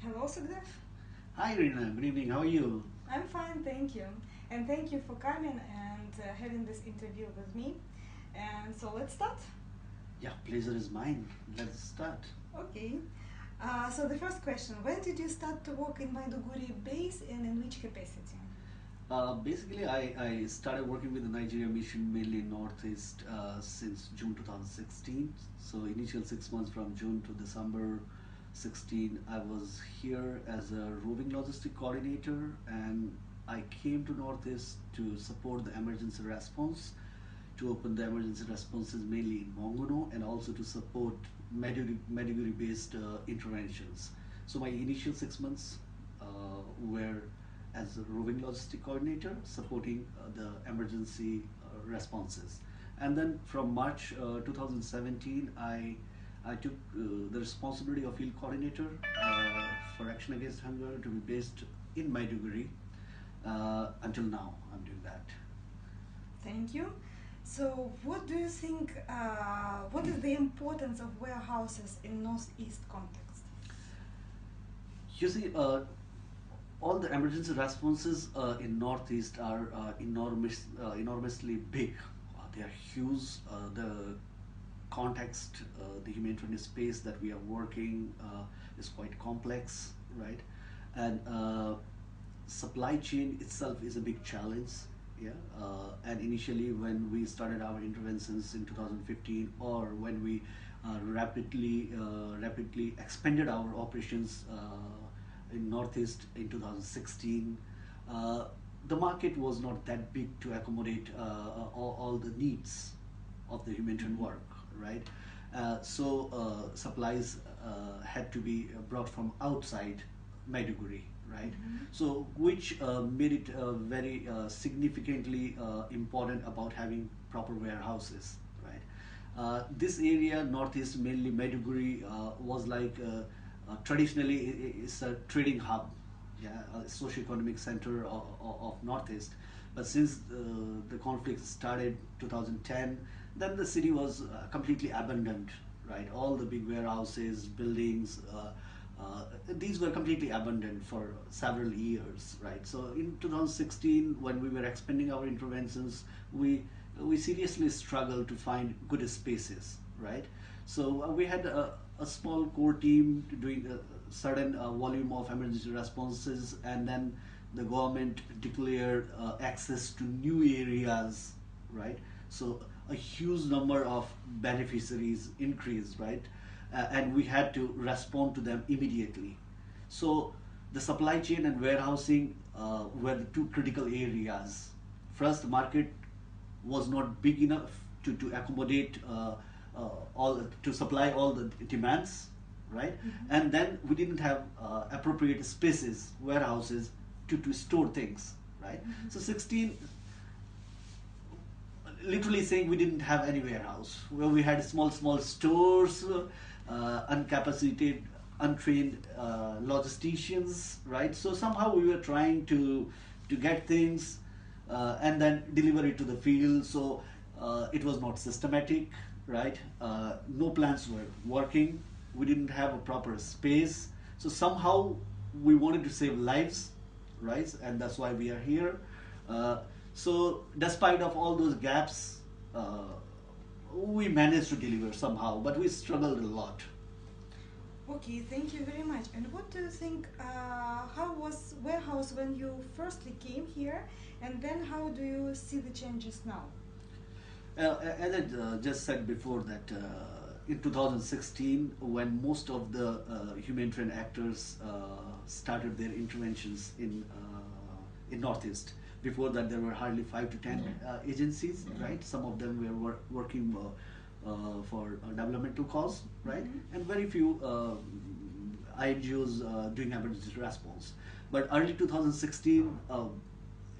Hello, Sukhdev. Hi Iryna, good evening. How are you? I'm fine, thank you. And thank you for coming and having this interview with me. And so let's start. Yeah, pleasure is mine. Let's start. Okay. So the first question, when did you start to work in Maiduguri base and in which capacity? Basically, I started working with the Nigeria mission mainly in Northeast since June 2016. So initial 6 months from June to December 16, I was here as a roving logistic coordinator, and I came to Northeast to support the emergency response, to open the emergency responses mainly in Mongono, and also to support Maiduguri based interventions. So my initial 6 months were as a roving logistic coordinator supporting the emergency responses. And then from March 2017, I took the responsibility of field coordinator for Action Against Hunger to be based in Maiduguri. Until now, I'm doing that. Thank you. So, what do you think? What is the importance of warehouses in Northeast context? You see, all the emergency responses in Northeast are enormously big. They are huge. The context, the humanitarian space that we are working is quite complex, right? And supply chain itself is a big challenge. Yeah, and initially when we started our interventions in 2015, or when we rapidly expanded our operations in Northeast in 2016, uh, the market was not that big to accommodate all the needs of the humanitarian work, right? Supplies had to be brought from outside Maiduguri, right? So which made it very significantly important about having proper warehouses, right? This area, Northeast, mainly Maiduguri, was like traditionally it's a trading hub, yeah, a socio-economic center of Northeast. But since the conflict started 2010, then the city was completely abandoned, right? All the big warehouses, buildings, these were completely abandoned for several years, right? So in 2016, when we were expanding our interventions, we seriously struggled to find good spaces, right? So we had a small core team doing a certain volume of emergency responses, and then the government declared access to new areas, right? So a huge number of beneficiaries increased, right? And we had to respond to them immediately. So the supply chain and warehousing were the two critical areas. First, the market was not big enough to accommodate all to supply all the demands, right? And then we didn't have appropriate spaces, warehouses to store things, right? So 16, literally saying we didn't have any warehouse, where we had small stores, uncapacitated, untrained logisticians, right? So somehow we were trying to get things and then deliver it to the field. So it was not systematic, right? No plans were working. We didn't have a proper space. So somehow we wanted to save lives, right? And that's why we are here. Uh, so despite of all those gaps, we managed to deliver somehow, but we struggled a lot. Okay, thank you very much. And what do you think? How was warehouse when you firstly came here, and then how do you see the changes now? As I just said before, that in 2016, when most of the humanitarian actors started their interventions in Northeast, before that there were hardly 5 to 10 agencies, right? Some of them were working for a developmental cause, right? And very few INGOs doing emergency response. But early 2016,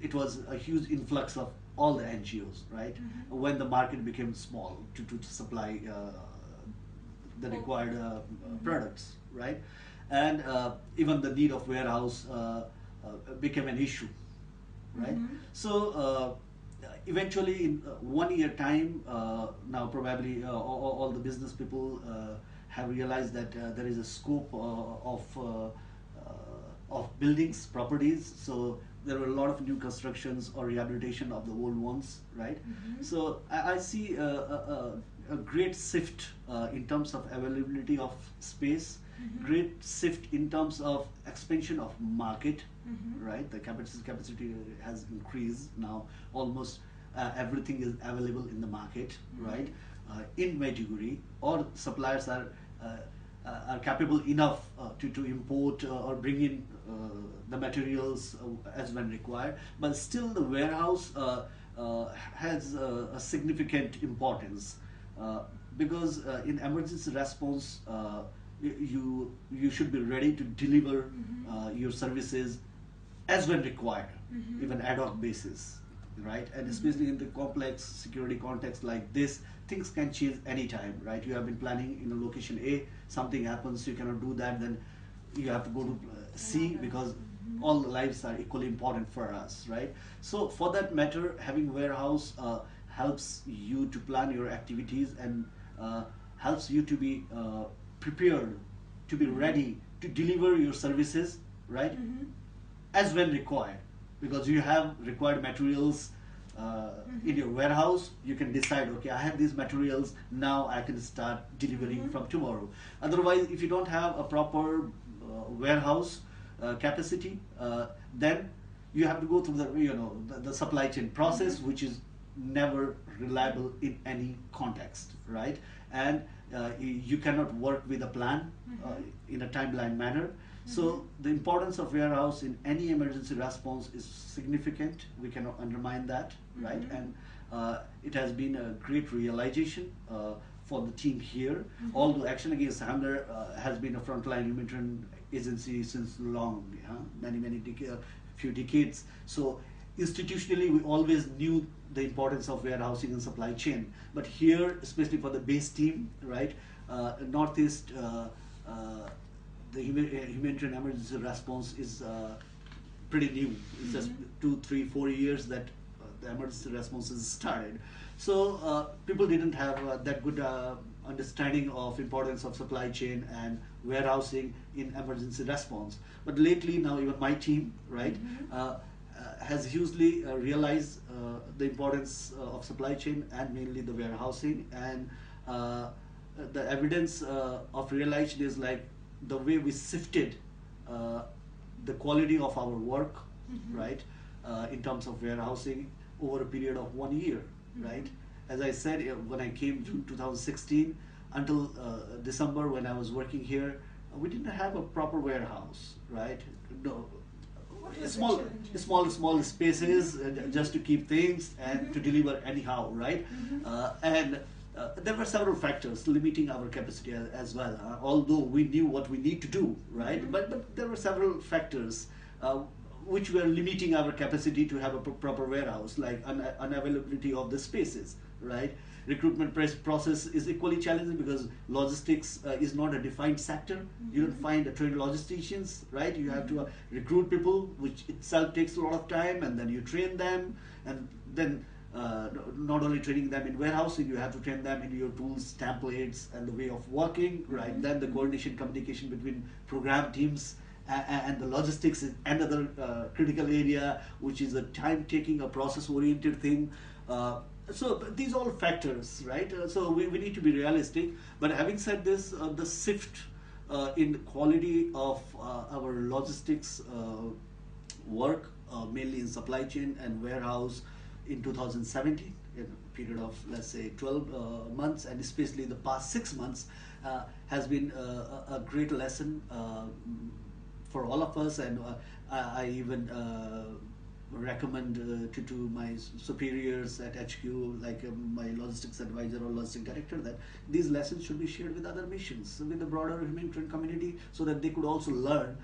it was a huge influx of all the NGOs, right? When the market became small to supply the required products, right? And even the need of warehouse became an issue, right? So eventually, in 1 year time, now probably all the business people have realized that there is a scope of of buildings, properties. So there were a lot of new constructions or rehabilitation of the old ones, right? So I see a great shift in terms of availability of space, great shift in terms of expansion of market, right? The capacity has increased now. Almost everything is available in the market, right? In Maiduguri, or suppliers are capable enough to import or bring in the materials as when required, but still the warehouse has a significant importance because in emergency response you should be ready to deliver your services as when required, even ad hoc basis, right? And especially in the complex security context like this, things can change anytime, right? You have been planning in a location A, something happens, you cannot do that, then you have to go to C because all the lives are equally important for us, right? So for that matter, having warehouse helps you to plan your activities and helps you to be prepared, to be ready to deliver your services, right? As when required, because you have required materials in your warehouse. You can decide, okay, I have these materials, now I can start delivering from tomorrow. Otherwise, if you don't have a proper warehouse capacity, then you have to go through the supply chain process, which is never reliable in any context, right? And you cannot work with a plan in a timeline manner. So the importance of warehouse in any emergency response is significant. We cannot undermine that, right? And it has been a great realization for the team here. Although Action Against Hunger has been a frontline humanitarian agency since long, few decades. So institutionally, we always knew the importance of warehousing and supply chain. But here, especially for the base team, right, Northeast. The humanitarian emergency response is pretty new. It's just 2, 3, 4 years that the emergency response has started. So people didn't have that good understanding of importance of supply chain and warehousing in emergency response. But lately, now even my team, right, has hugely realized the importance of supply chain and mainly the warehousing. And the evidence of realization is like the way we shifted the quality of our work, right, in terms of warehousing over a period of 1 year, right? As I said, when I came June 2016 until December when I was working here, we didn't have a proper warehouse, right? No, small spaces just to keep things and to deliver anyhow, right? And there were several factors limiting our capacity as well, although we knew what we need to do, right? But there were several factors which were limiting our capacity to have a proper warehouse, like unavailability of the spaces, right? Recruitment process is equally challenging because logistics is not a defined sector. You don't find trained logisticians, right? You have to recruit people, which itself takes a lot of time, and then you train them, and then not only training them in warehousing, you have to train them in your tools, templates, and the way of working, right? Then the coordination, communication between program teams and the logistics is another critical area, which is a time-taking, a process-oriented thing. So these all factors, right? So we need to be realistic. But having said this, the shift in the quality of our logistics work, mainly in supply chain and warehouse, in 2017, in a period of, let's say, 12 months, and especially the past 6 months, has been a great lesson for all of us. And I even recommend to my superiors at HQ, like my logistics advisor or logistics director, that these lessons should be shared with other missions, with the broader humanitarian community, so that they could also learn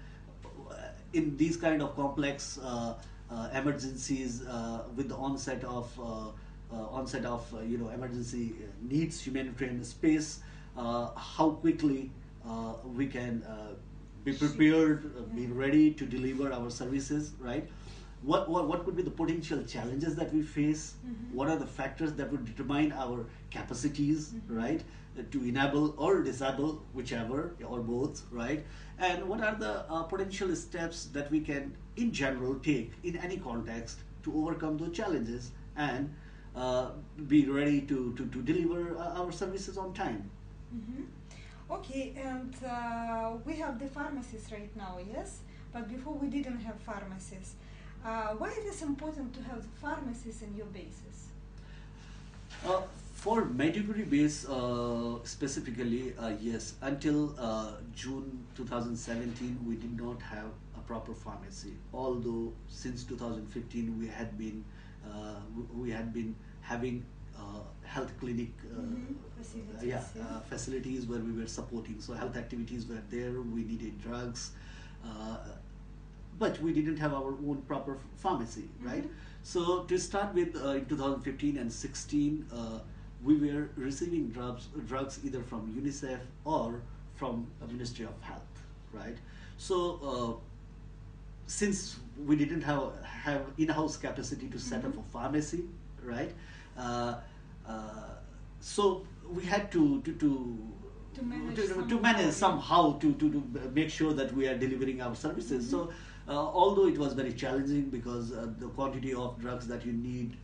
in these kind of complex emergencies with the onset of emergency needs, humanitarian space, how quickly we can be prepared, be ready to deliver our services, right? what could be the potential challenges that we face, what are the factors that would determine our capacities, right, to enable or disable, whichever or both, right, and what are the potential steps that we can in general take in any context to overcome those challenges and be ready to deliver our services on time. Okay, and we have the pharmacies right now, yes? But before we didn't have pharmacies. Why it is important to have pharmacies in your bases? For Maiduguri base specifically, yes. Until June 2017, we did not have a proper pharmacy. Although since 2015, we had been having health clinic facilities where we were supporting. So health activities were there. We needed drugs. But we didn't have our own proper pharmacy, right? So to start with, in 2015 and 16, we were receiving drugs either from UNICEF or from the Ministry of Health, right? So since we didn't have in-house capacity to set up a pharmacy, right? So we had to manage somehow to make sure that we are delivering our services. So although it was very challenging because the quantity of drugs that you need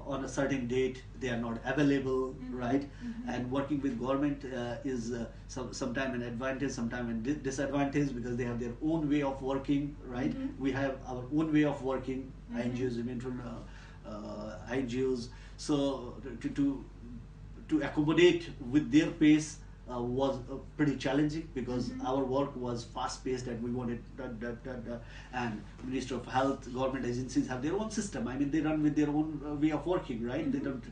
on a certain date, they are not available, right? And working with government is sometimes an advantage, sometimes a disadvantage because they have their own way of working, right? We have our own way of working, INGOs, INGOs. So to accommodate with their pace was pretty challenging because our work was fast paced and we wanted and Ministry of Health, government agencies have their own system. I mean, they run with their own way of working, right? They don't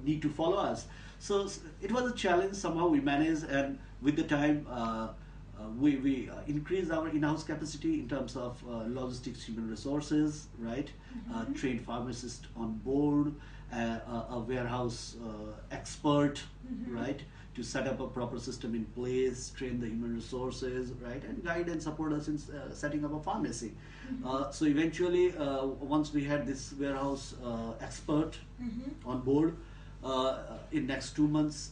need to follow us. So it was a challenge. Somehow we managed, and with the time we increased our in-house capacity in terms of logistics, human resources, right? Trained pharmacist on board, a warehouse expert, right? To set up a proper system in place, train the human resources, right, and guide and support us in setting up a pharmacy. So eventually, once we had this warehouse expert on board, in next 2 months,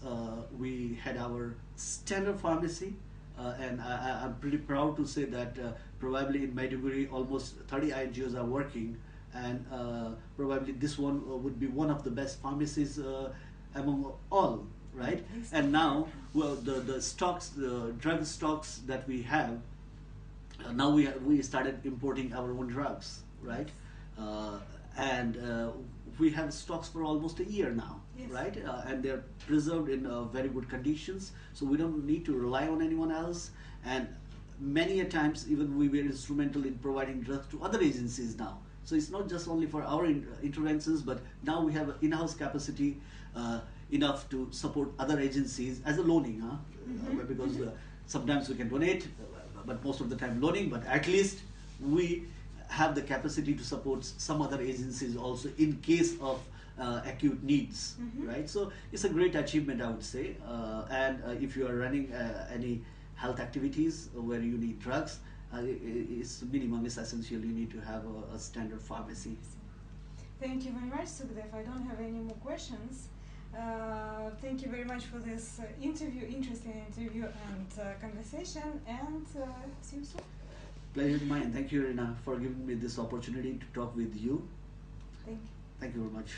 we had our standard pharmacy, and I'm pretty proud to say that probably in Maiduguri, almost 30 INGOs are working, and probably this one would be one of the best pharmacies among all. Right, and now, well, the stocks, the drug stocks that we have, now we started importing our own drugs, right, and we have stocks for almost a year now, right, and they're preserved in very good conditions, so we don't need to rely on anyone else, and many a times even we were instrumental in providing drugs to other agencies now. So it's not just only for our interventions, but now we have in-house capacity enough to support other agencies as a loaning, because sometimes we can donate, but most of the time loaning, but at least we have the capacity to support some other agencies also in case of acute needs, right? So it's a great achievement, I would say, and if you are running any health activities where you need drugs, it's minimum, it's essential, you need to have a standard pharmacy. Thank you very much, Sukhdev. I don't have any more questions. Thank you very much for this interesting interview and conversation, and see you soon. Pleasure mine. Thank you, Iryna, for giving me this opportunity to talk with you. Thank you. Thank you very much.